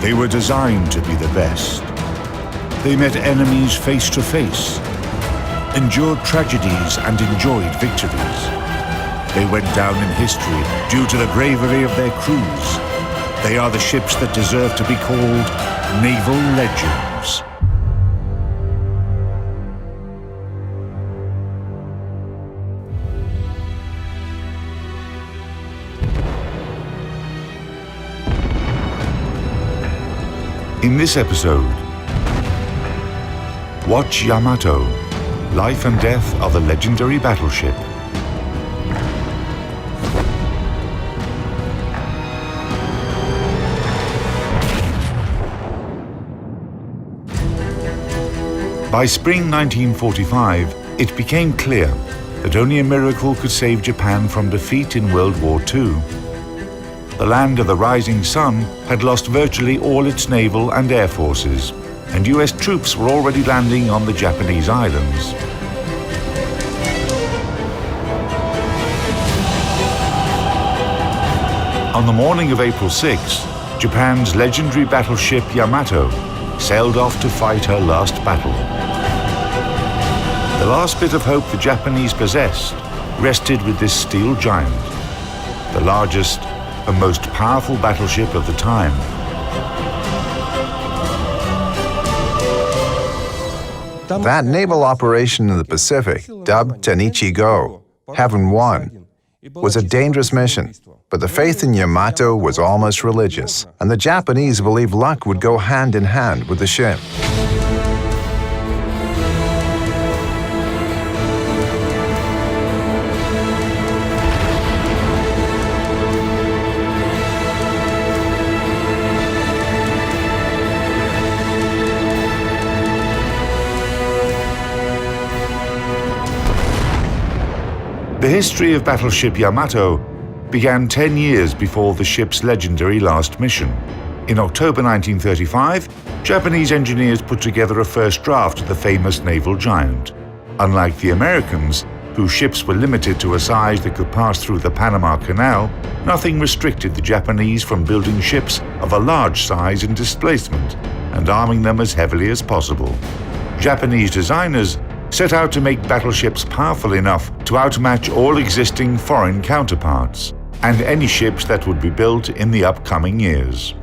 They were designed to be the best. They met enemies face to face, endured tragedies and enjoyed victories. They went down in history due to the bravery of their crews. They are the ships that deserve to be called naval legends. In this episode, watch Yamato, life and death of a legendary battleship. By spring 1945, it became clear that only a miracle could save Japan from defeat in World War II. The land of the rising sun had lost virtually all its naval and air forces, and US troops were already landing on the Japanese islands. On the morning of April 6, Japan's legendary battleship Yamato sailed off to fight her last battle. The last bit of hope the Japanese possessed rested with this steel giant, the largest and most powerful battleship of the time. That naval operation in the Pacific, dubbed Tenichi-go, Heaven Won, was a dangerous mission, but the faith in Yamato was almost religious, and the Japanese believed luck would go hand in hand with the ship. The history of battleship Yamato began 10 years before the ship's legendary last mission. In October 1935, Japanese engineers put together a first draft of the famous naval giant. Unlike the Americans, whose ships were limited to a size that could pass through the Panama Canal, nothing restricted the Japanese from building ships of a large size and displacement and arming them as heavily as possible. Japanese designers set out to make battleships powerful enough to outmatch all existing foreign counterparts and any ships that would be built in the upcoming years.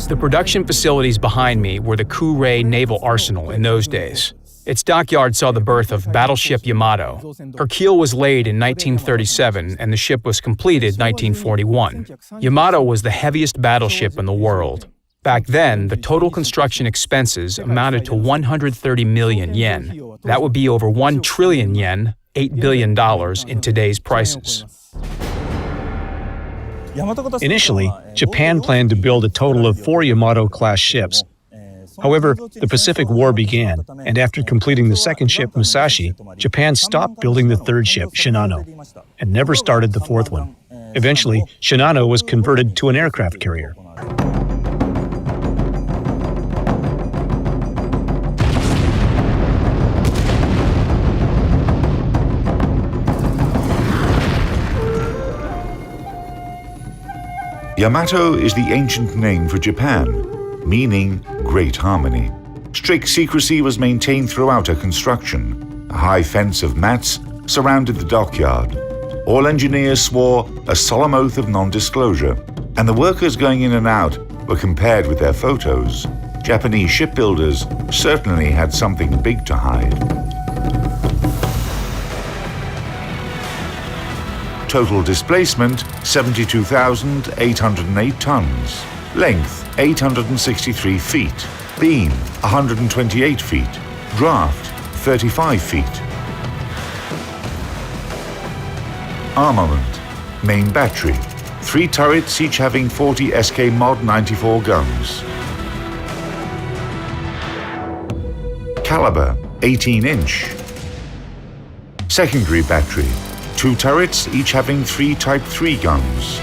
The production facilities behind me were the Kure Naval Arsenal in those days. Its dockyard saw the birth of battleship Yamato. Her keel was laid in 1937 and the ship was completed in 1941. Yamato was the heaviest battleship in the world. Back then, the total construction expenses amounted to 130 million yen. That would be over 1 trillion yen, $8 billion in today's prices. Initially, Japan planned to build a total of 4 Yamato-class ships. However, the Pacific War began, and after completing the second ship, Musashi, Japan stopped building the third ship, Shinano, and never started the fourth one. Eventually, Shinano was converted to an aircraft carrier. Yamato is the ancient name for Japan, meaning great harmony. Strict secrecy was maintained throughout her construction. A high fence of mats surrounded the dockyard. All engineers swore a solemn oath of non-disclosure, and the workers going in and out were compared with their photos. Japanese shipbuilders certainly had something big to hide. Total displacement, 72,808 tons. Length, 863 feet. Beam, 128 feet. Draft, 35 feet. Armament, main battery. 3 turrets, each having 40 SK Mod 94 guns. Caliber, 18-inch. Secondary battery. 2 turrets, each having 3 Type 3 guns.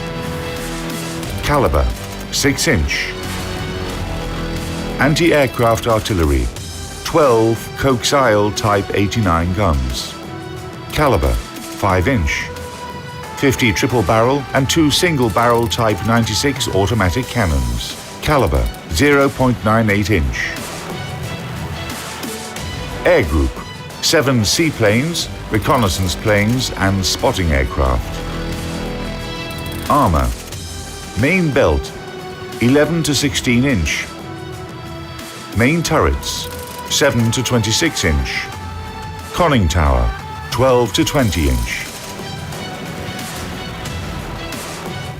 Caliber, 6-inch. Anti-aircraft artillery, 12 coaxial Type 89 guns. Caliber, 5-inch. 50 triple-barrel and 2 single-barrel Type 96 automatic cannons. Caliber 0.98 inch. Air Group 7 seaplanes, reconnaissance planes and spotting aircraft. Armor. Main belt 11 to 16 inch. Main turrets 7 to 26 inch. Conning tower 12 to 20 inch.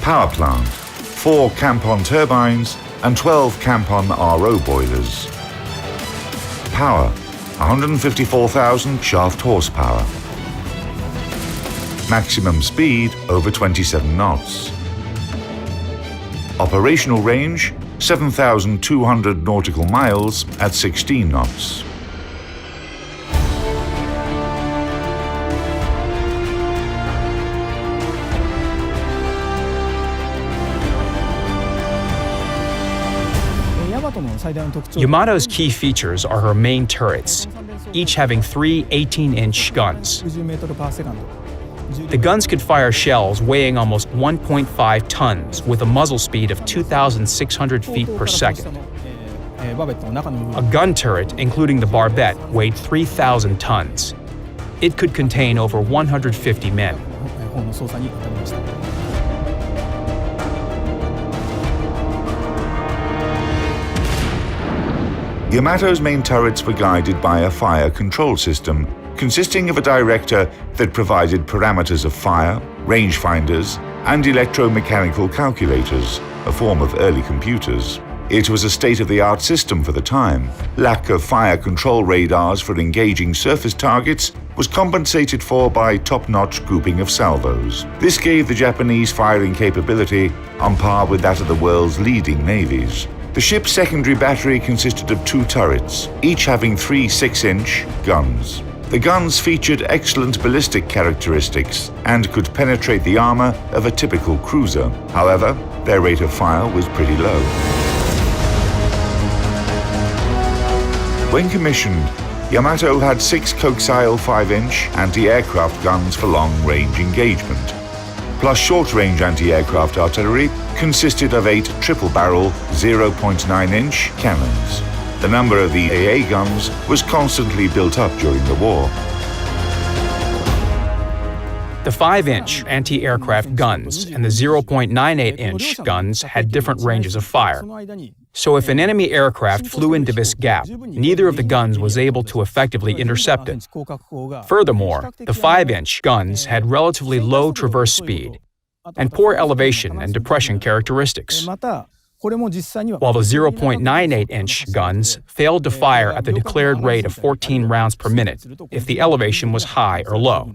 Power plant 4 Campon turbines and 12 Campon RO boilers. Power 154,000 shaft horsepower. Maximum speed over 27 knots. Operational range 7,200 nautical miles at 16 knots. Yamato's key features are her main turrets, each having 3 18-inch guns. The guns could fire shells weighing almost 1.5 tons with a muzzle speed of 2,600 feet per second. A gun turret, including the barbette, weighed 3,000 tons. It could contain over 150 men. Yamato's main turrets were guided by a fire control system consisting of a director that provided parameters of fire, rangefinders, and electromechanical calculators, a form of early computers. It was a state-of-the-art system for the time. Lack of fire control radars for engaging surface targets was compensated for by top-notch grouping of salvos. This gave the Japanese firing capability on par with that of the world's leading navies. The ship's secondary battery consisted of 2 turrets, each having 3 6-inch guns. The guns featured excellent ballistic characteristics and could penetrate the armor of a typical cruiser. However, their rate of fire was pretty low. When commissioned, Yamato had 6 coaxial 5-inch anti-aircraft guns for long-range engagement, plus short-range anti-aircraft artillery consisted of 8 triple-barrel 0.9-inch cannons. The number of the AA guns was constantly built up during the war. The 5-inch anti-aircraft guns and the 0.98-inch guns had different ranges of fire. So if an enemy aircraft flew into this gap, neither of the guns was able to effectively intercept it. Furthermore, the 5-inch guns had relatively low traverse speed and poor elevation and depression characteristics, while the 0.98-inch guns failed to fire at the declared rate of 14 rounds per minute if the elevation was high or low.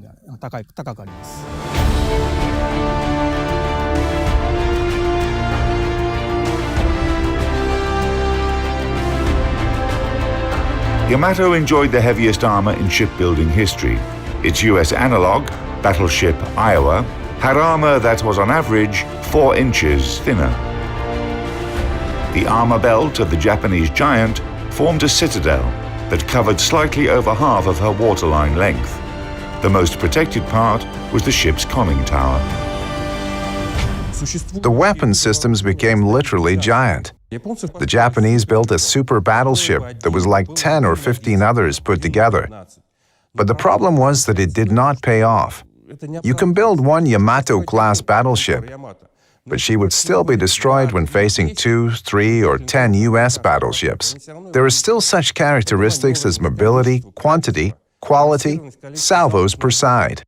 Yamato enjoyed the heaviest armor in shipbuilding history. Its US analog, battleship Iowa, had armor that was on average 4 inches thinner. The armor belt of the Japanese Giant formed a citadel that covered slightly over half of her waterline length. The most protected part was the ship's conning tower. The weapon systems became literally giant. The Japanese built a super battleship that was like 10 or 15 others put together. But the problem was that it did not pay off. You can build one Yamato-class battleship, but she would still be destroyed when facing 2, 3, or 10 US battleships. There are still such characteristics as mobility, quantity, quality, salvos per side.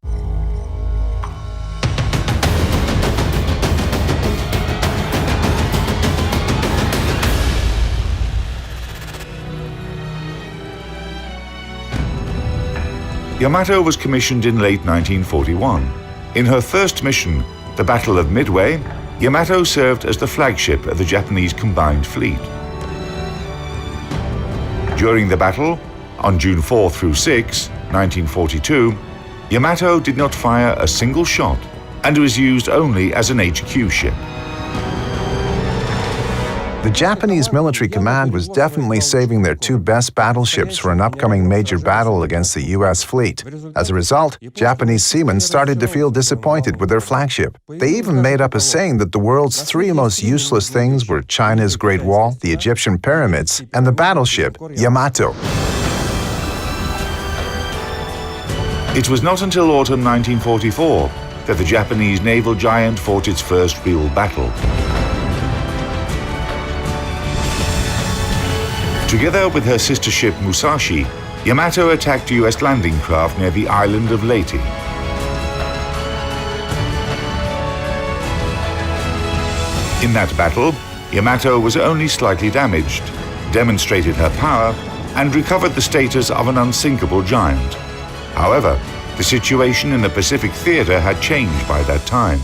Yamato was commissioned in late 1941. In her first mission, the Battle of Midway, Yamato served as the flagship of the Japanese combined fleet. During the battle, on June 4 through 6, 1942, Yamato did not fire a single shot and was used only as an HQ ship. The Japanese military command was definitely saving their two best battleships for an upcoming major battle against the US fleet. As a result, Japanese seamen started to feel disappointed with their flagship. They even made up a saying that the world's three most useless things were China's Great Wall, the Egyptian pyramids, and the battleship Yamato. It was not until autumn 1944 that the Japanese naval giant fought its first real battle. Together with her sister ship Musashi, Yamato attacked US landing craft near the island of Leyte. In that battle, Yamato was only slightly damaged, demonstrated her power, and recovered the status of an unsinkable giant. However, the situation in the Pacific theater had changed by that time.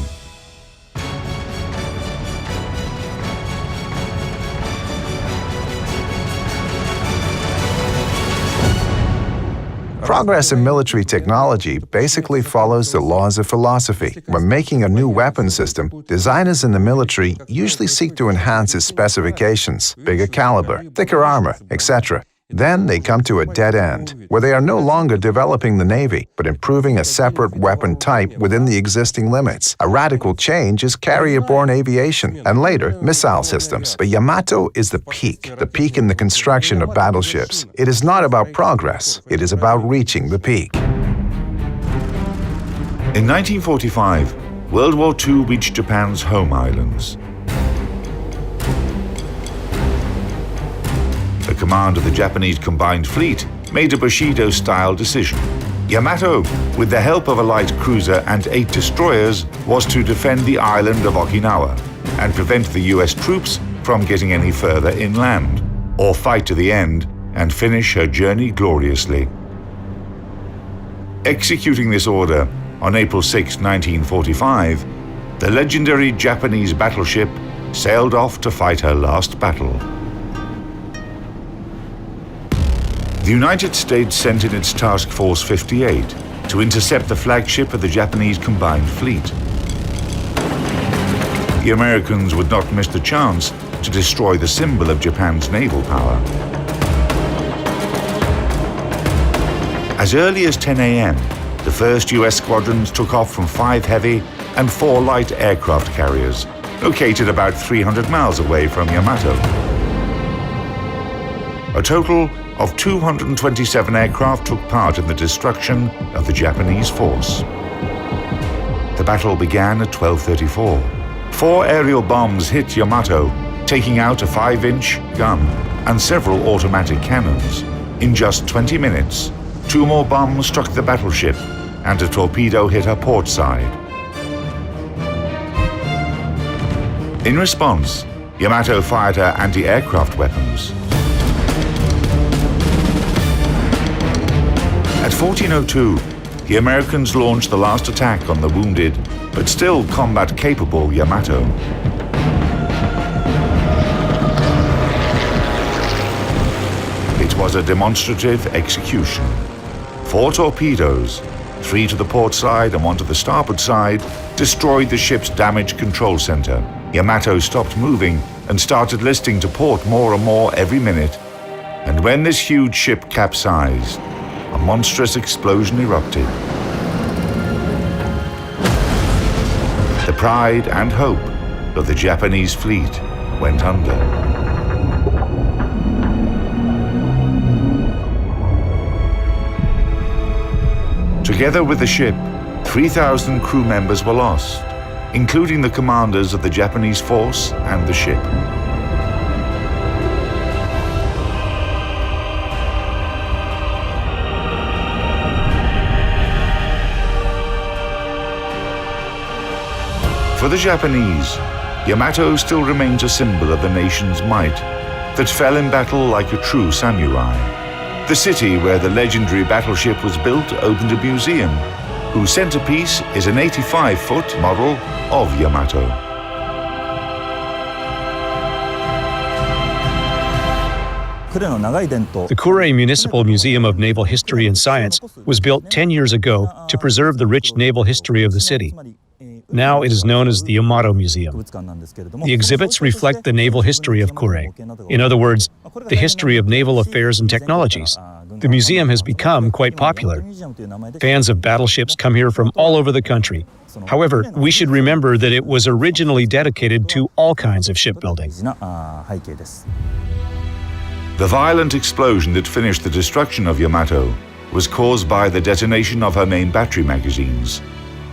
Progress in military technology basically follows the laws of philosophy. When making a new weapon system, designers in the military usually seek to enhance its specifications, bigger caliber, thicker armor, etc. Then they come to a dead end, where they are no longer developing the Navy, but improving a separate weapon type within the existing limits. A radical change is carrier-borne aviation, and later, missile systems. But Yamato is the peak in the construction of battleships. It is not about progress, it is about reaching the peak. In 1945, World War II reached Japan's home islands. The command of the Japanese combined fleet made a Bushido-style decision. Yamato, with the help of a light cruiser and 8 destroyers, was to defend the island of Okinawa and prevent the US troops from getting any further inland, or fight to the end and finish her journey gloriously. Executing this order on April 6, 1945, the legendary Japanese battleship sailed off to fight her last battle. The United States sent in its Task Force 58 to intercept the flagship of the Japanese combined fleet. The Americans would not miss the chance to destroy the symbol of Japan's naval power. As early as 10 a.m., the first US squadrons took off from 5 heavy and 4 light aircraft carriers, located about 300 miles away from Yamato. A total of 227 aircraft took part in the destruction of the Japanese force. The battle began at 12:34. 4 aerial bombs hit Yamato, taking out a 5-inch gun and several automatic cannons. In just 20 minutes, 2 more bombs struck the battleship and a torpedo hit her port side. In response, Yamato fired her anti-aircraft weapons. At 14:02, the Americans launched the last attack on the wounded, but still combat-capable Yamato. It was a demonstrative execution. 4 torpedoes, 3 to the port side and 1 to the starboard side, destroyed the ship's damage control center. Yamato stopped moving and started listing to port more and more every minute. And when this huge ship capsized, a monstrous explosion erupted. The pride and hope of the Japanese fleet went under. Together with the ship, 3,000 crew members were lost, including the commanders of the Japanese force and the ship. For the Japanese, Yamato still remains a symbol of the nation's might that fell in battle like a true samurai. The city where the legendary battleship was built opened a museum, whose centerpiece is an 85-foot model of Yamato. The Kure Municipal Museum of Naval History and Science was built 10 years ago to preserve the rich naval history of the city. Now it is known as the Yamato Museum. The exhibits reflect the naval history of Kure. In other words, the history of naval affairs and technologies. The museum has become quite popular. Fans of battleships come here from all over the country. However, we should remember that it was originally dedicated to all kinds of shipbuilding. The violent explosion that finished the destruction of Yamato was caused by the detonation of her main battery magazines.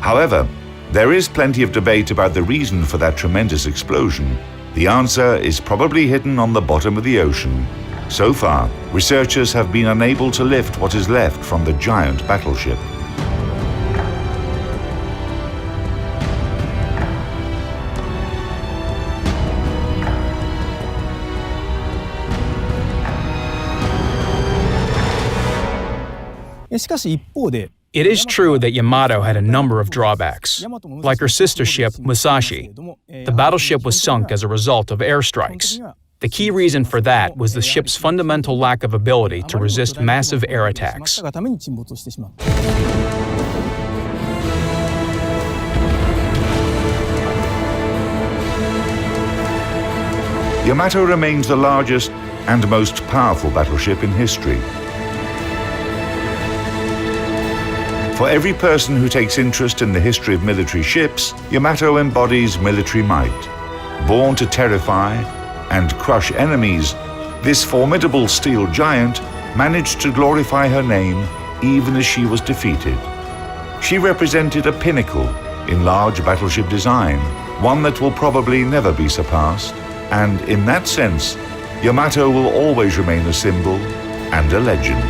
However, there is plenty of debate about the reason for that tremendous explosion. The answer is probably hidden on the bottom of the ocean. So far, researchers have been unable to lift what is left from the giant battleship. It is true that Yamato had a number of drawbacks. Like her sister ship, Musashi, the battleship was sunk as a result of airstrikes. The key reason for that was the ship's fundamental lack of ability to resist massive air attacks. Yamato remains the largest and most powerful battleship in history. For every person who takes interest in the history of military ships, Yamato embodies military might. Born to terrify and crush enemies, this formidable steel giant managed to glorify her name even as she was defeated. She represented a pinnacle in large battleship design, one that will probably never be surpassed, and in that sense, Yamato will always remain a symbol and a legend.